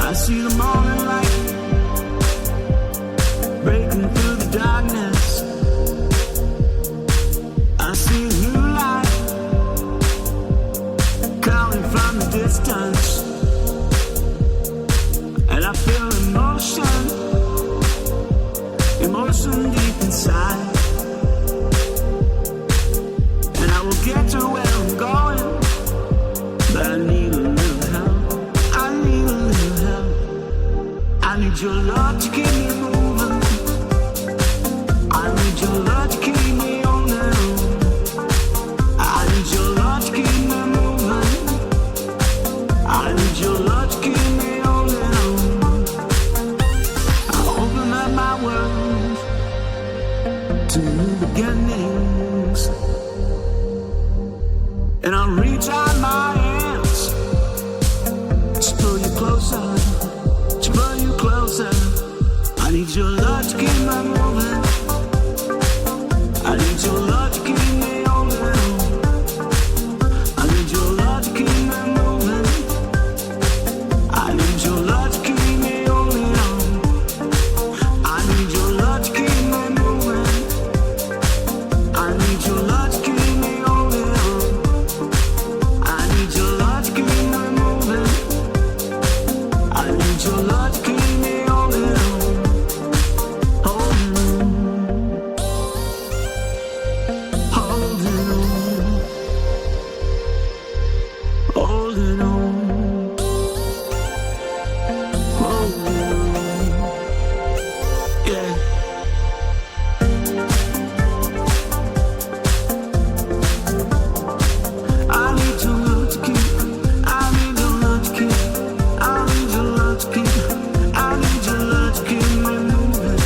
I see the morning light breaking through the darkness. I see a new light coming from the distance, and I feel emotion deep inside. And I will get to where I'm going, but I need a little help. I need a little help. I need your love to keep me moving. I need your love to keep me on the road. I need your love to keep me moving. I need your love to keep me on the road. I open up my world to new beginnings, and I'll reach out my hands to pull you closer, to pull you closer. I need your love to keep me moving. I need your love to keep me on the road. I need your love to keep me moving. I need your love to keep me on the road. I need your love to keep me moving. I need your love to keep me on the road. I need your love to keep me moving. I need your love to keep me on the road. Holding on, holding on, holding on, yeah. I need your love to keep. I need your love to keep. I need your love to keep. I need your love to keep me moving.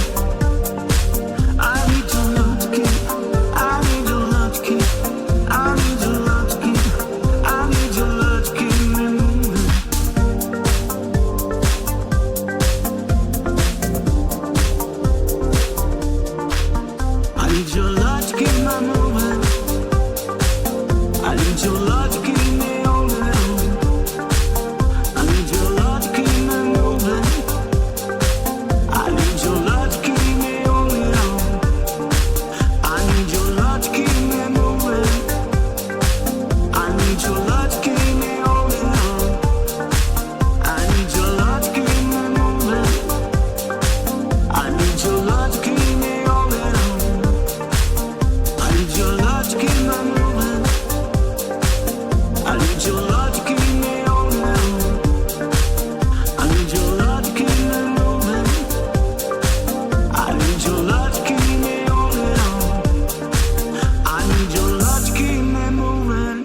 I need your love to keep. I need your love to keep. I need your love to keep. I need your love to keep me moving. I need your love to keep me moving. I need your love to keep me on the road. I need your love to keep me moving. I need your love to keep me on the road. I need your love to keep me moving. I need your love to keep me on the road. I need your love to keep me moving. I need your love to keep me on the road. I need your love to keep me moving. I need your love to keep me on the road. I need your love to keep me moving. I need your love to keep me on the road. I need your love to keep me moving.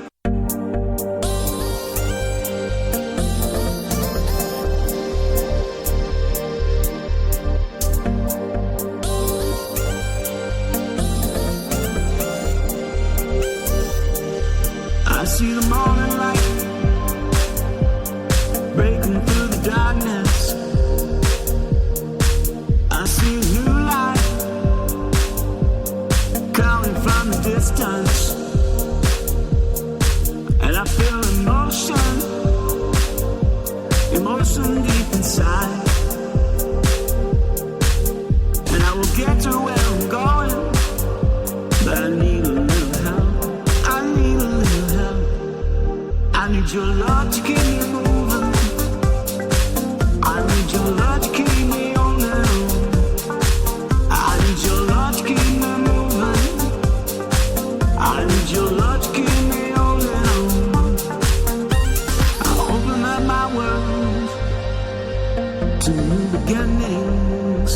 I see the morning light breaking through the darkness. I see a new light coming from the distance, and I feel emotion deep inside. And I will get to where I'm going, but I need a little help. I need a little help. I need your love to keep me moving. I need your love to keep me on the road. I need your love to keep me moving. I need your love to keep me on the road. I open up my world to new beginnings.